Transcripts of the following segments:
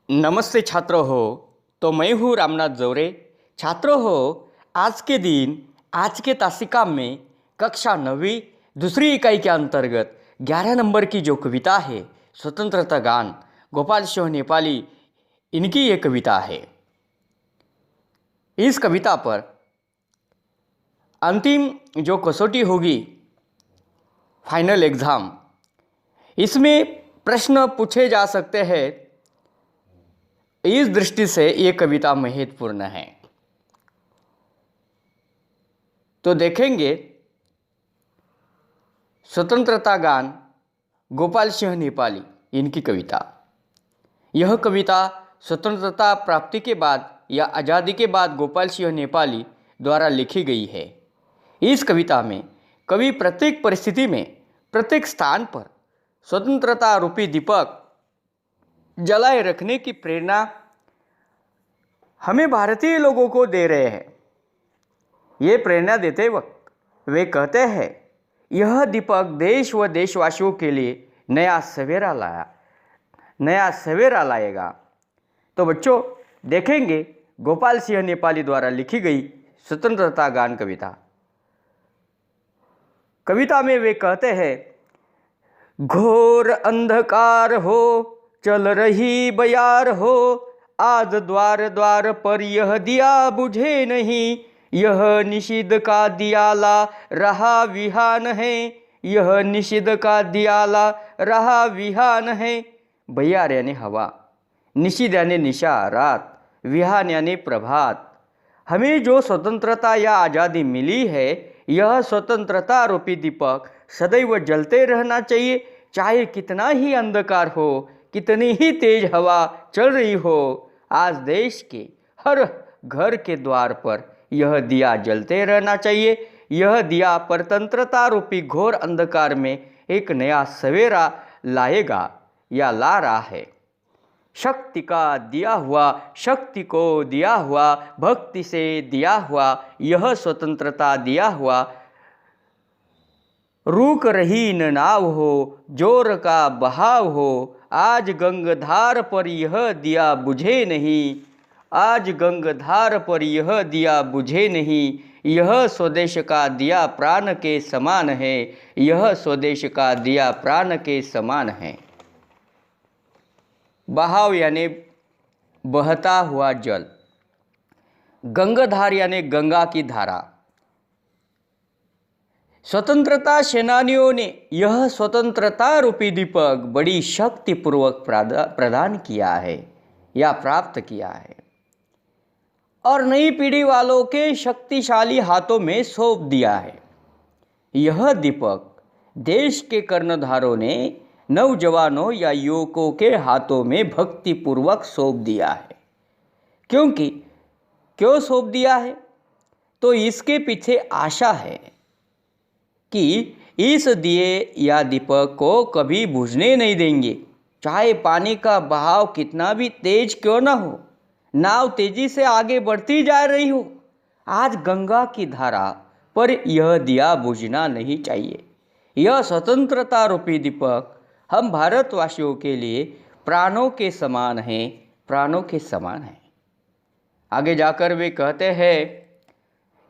नमस्ते छात्रों हो। तो मैं हूँ रामनाथ जौरे। छात्रों हो, आज के दिन आज के तासिका में कक्षा 9वीं दूसरी इकाई के अंतर्गत 11 नंबर की जो कविता है स्वतंत्रता गान, गोपाल सिंह नेपाली, इनकी ये कविता है। इस कविता पर अंतिम जो कसौटी होगी, फाइनल एग्ज़ाम, इसमें प्रश्न पूछे जा सकते हैं। इस दृष्टि से ये कविता महत्वपूर्ण है। तो देखेंगे स्वतंत्रता गान, गोपाल सिंह नेपाली, इनकी कविता। यह कविता स्वतंत्रता प्राप्ति के बाद या आज़ादी के बाद गोपाल सिंह नेपाली द्वारा लिखी गई है। इस कविता में कवि प्रत्येक परिस्थिति में, प्रत्येक स्थान पर स्वतंत्रता रूपी दीपक जलाए रखने की प्रेरणा हमें भारतीय लोगों को दे रहे हैं। ये प्रेरणा देते वक्त वे कहते हैं, यह दीपक देश व देशवासियों के लिए नया सवेरा लाएगा। तो बच्चों, देखेंगे गोपाल सिंह नेपाली द्वारा लिखी गई स्वतंत्रता गान कविता। कविता में वे कहते हैं, घोर अंधकार हो, चल रही बयार हो, आज द्वार द्वार पर यह दिया बुझे नहीं, यह निषिद्ध का दियाला रहा विहान है, यह निषिद्ध का दियाला रहा विहान है। बयार यानी हवा, निषिद्ध यानी निशा रात, विहान यानी प्रभात। हमें जो स्वतंत्रता या आज़ादी मिली है, यह स्वतंत्रता रूपी दीपक सदैव जलते रहना चाहिए, चाहे कितना ही अंधकार हो, कितनी ही तेज हवा चल रही हो। आज देश के हर घर के द्वार पर यह दिया जलते रहना चाहिए। यह दिया परतंत्रता रूपी घोर अंधकार में एक नया सवेरा लाएगा या ला रहा है। शक्ति का दिया हुआ, शक्ति को दिया हुआ, भक्ति से दिया हुआ, यह स्वतंत्रता दिया हुआ, रुक रही न नाव हो, जोर का बहाव हो, आज गंगधार पर यह दिया बुझे नहीं, आज गंगधार पर यह दिया बुझे नहीं, यह स्वदेश का दिया प्राण के समान है, यह स्वदेश का दिया प्राण के समान है। बहाव यानी बहता हुआ जल, गंगाधार यानी गंगा की धारा। स्वतंत्रता सेनानियों ने यह स्वतंत्रता रूपी दीपक बड़ी शक्तिपूर्वक प्रदान किया है या प्राप्त किया है और नई पीढ़ी वालों के शक्तिशाली हाथों में सौंप दिया है। यह दीपक देश के कर्णधारों ने नौजवानों या युवकों के हाथों में भक्तिपूर्वक सौंप दिया है। क्यों सौंप दिया है? तो इसके पीछे आशा है कि इस दिए या दीपक को कभी बुझने नहीं देंगे, चाहे पानी का बहाव कितना भी तेज क्यों ना हो, नाव तेजी से आगे बढ़ती जा रही हो, आज गंगा की धारा पर यह दिया बुझना नहीं चाहिए। यह स्वतंत्रता रूपी दीपक हम भारतवासियों के लिए प्राणों के समान है, प्राणों के समान है। आगे जाकर वे कहते हैं,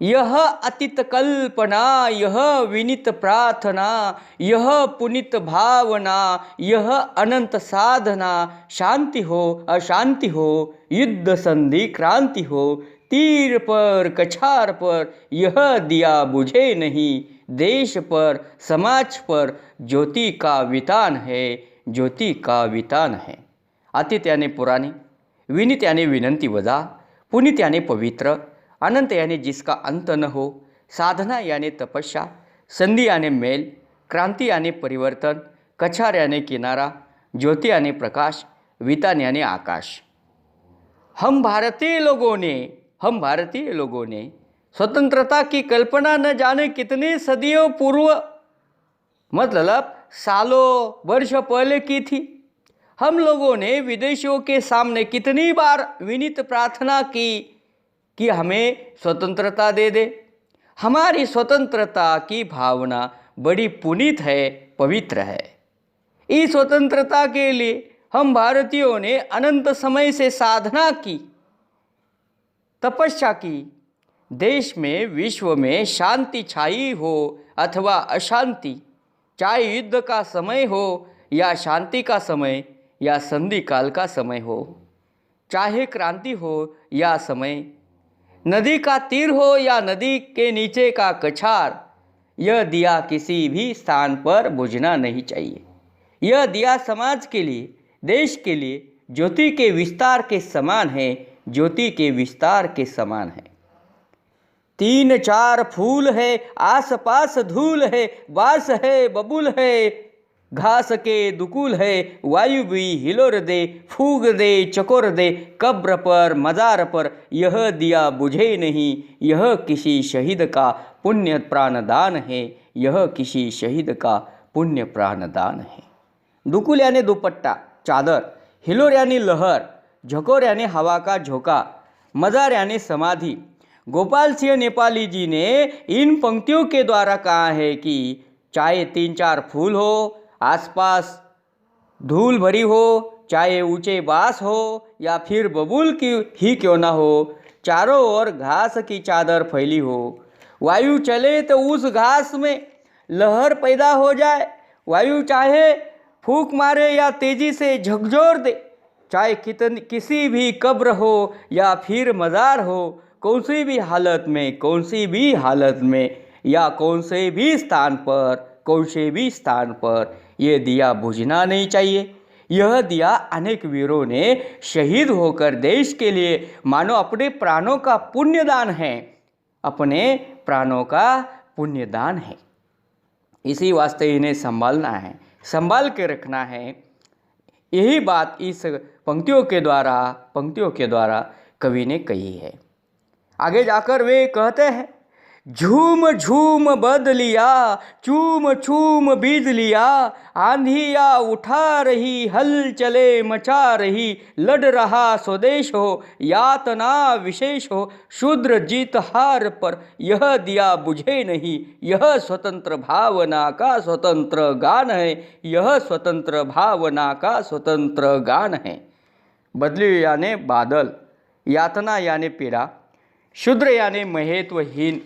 यह अतीत कल्पना, यह विनीत प्रार्थना, यह पुनीत भावना, यह अनंत साधना, शांति हो अशांति हो, युद्ध संधि क्रांति हो, तीर पर कछार पर यह दिया बुझे नहीं, देश पर समाज पर ज्योति का वितान है, ज्योति का वितान है। अतीत यानी पुरानी, विनीत यानी विनंती वजा, पुनीत यानी पवित्र, अनंत यानी जिसका अंत न हो, साधना यानी तपस्या, संधि यानी मेल, क्रांति यानी परिवर्तन, कछार यानी किनारा, ज्योति यानी प्रकाश, वितान यानी आकाश। हम भारतीय लोगों ने स्वतंत्रता की कल्पना न जाने कितने सदियों पूर्व, मतलब सालों वर्ष पहले की थी। हम लोगों ने विदेशियों के सामने कितनी बार विनीत प्रार्थना की कि हमें स्वतंत्रता दे दे। हमारी स्वतंत्रता की भावना बड़ी पुनीत है, पवित्र है। इस स्वतंत्रता के लिए हम भारतीयों ने अनंत समय से साधना की, तपस्या की। देश में, विश्व में शांति छाई हो अथवा अशांति, चाहे युद्ध का समय हो या शांति का समय या संधि काल का समय हो, चाहे क्रांति हो या समय, नदी का तीर हो या नदी के नीचे का कछार, यह दिया किसी भी स्थान पर बुझना नहीं चाहिए। यह दिया समाज के लिए, देश के लिए ज्योति के विस्तार के समान है, ज्योति के विस्तार के समान है। 3-4 फूल है, आसपास धूल है, बास है, बबूल है, घास के दुकुल है, वायु भी हिलोर दे, फूग दे, चकोर दे, कब्र पर, मजार पर, यह दिया बुझे नहीं, यह किसी शहीद का पुण्य प्राणदान है, यह किसी शहीद का पुण्य प्राणदान है। दुकुल यानी दुपट्टा, चादर, हिलोर यानी लहर, झकोर यानी हवा का झोंका, मजार यानी समाधि। गोपाल सिंह नेपाली जी ने इन पंक्तियों के द्वारा कहा है कि चाहे 3-4 फूल हो, आसपास धूल भरी हो, चाहे ऊंचे बांस हो या फिर बबूल की ही क्यों ना हो, चारों ओर घास की चादर फैली हो, वायु चले तो उस घास में लहर पैदा हो जाए, वायु चाहे फूंक मारे या तेजी से झकझोर दे, चाहे किसी भी कब्र हो या फिर मज़ार हो, कौन सी भी हालत में, कौन सी भी हालत में या कौन से भी स्थान पर, कौन से भी स्थान पर यह दिया बुझना नहीं चाहिए। यह दिया अनेक वीरों ने शहीद होकर देश के लिए मानो अपने प्राणों का पुण्यदान है, अपने प्राणों का पुण्यदान है। इसी वास्ते इन्हें संभालना है, संभाल के रखना है। यही बात इस पंक्तियों के द्वारा कवि ने कही है। आगे जाकर वे कहते हैं, झूम झूम बद लिया, चूम चूम बीज लिया, आंधिया उठा रही, हल चले मचा रही, लड़ रहा स्वदेश हो, यातना विशेष हो, शूद्र जीत हार पर यह दिया बुझे नहीं, यह स्वतंत्र भावना का स्वतंत्र गान है, यह स्वतंत्र भावना का स्वतंत्र गान है। बदली यानी बादल, यातना यानी पीड़ा, शूद्र यानी महत्वहीन।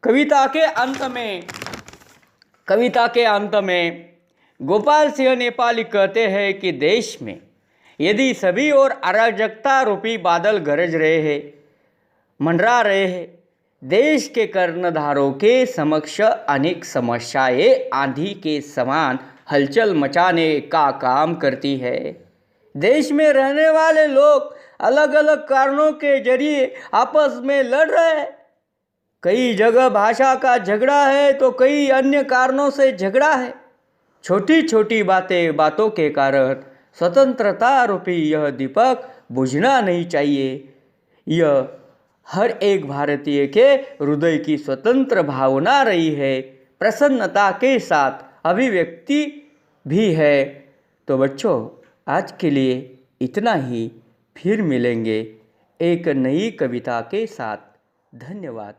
कविता के अंत में गोपाल सिंह नेपाली कहते हैं कि देश में यदि सभी ओर अराजकता रूपी बादल गरज रहे हैं, मंडरा रहे हैं, देश के कर्णधारों के समक्ष अनेक समस्याएं आंधी के समान हलचल मचाने का काम करती है। देश में रहने वाले लोग अलग अलग कारणों के जरिए आपस में लड़ रहे हैं। कई जगह भाषा का झगड़ा है तो कई अन्य कारणों से झगड़ा है। छोटी छोटी बातों के कारण स्वतंत्रता रूपी यह दीपक बुझना नहीं चाहिए। यह हर एक भारतीय के हृदय की स्वतंत्र भावना रही है, प्रसन्नता के साथ अभिव्यक्ति भी है। तो बच्चों, आज के लिए इतना ही। फिर मिलेंगे एक नई कविता के साथ। धन्यवाद।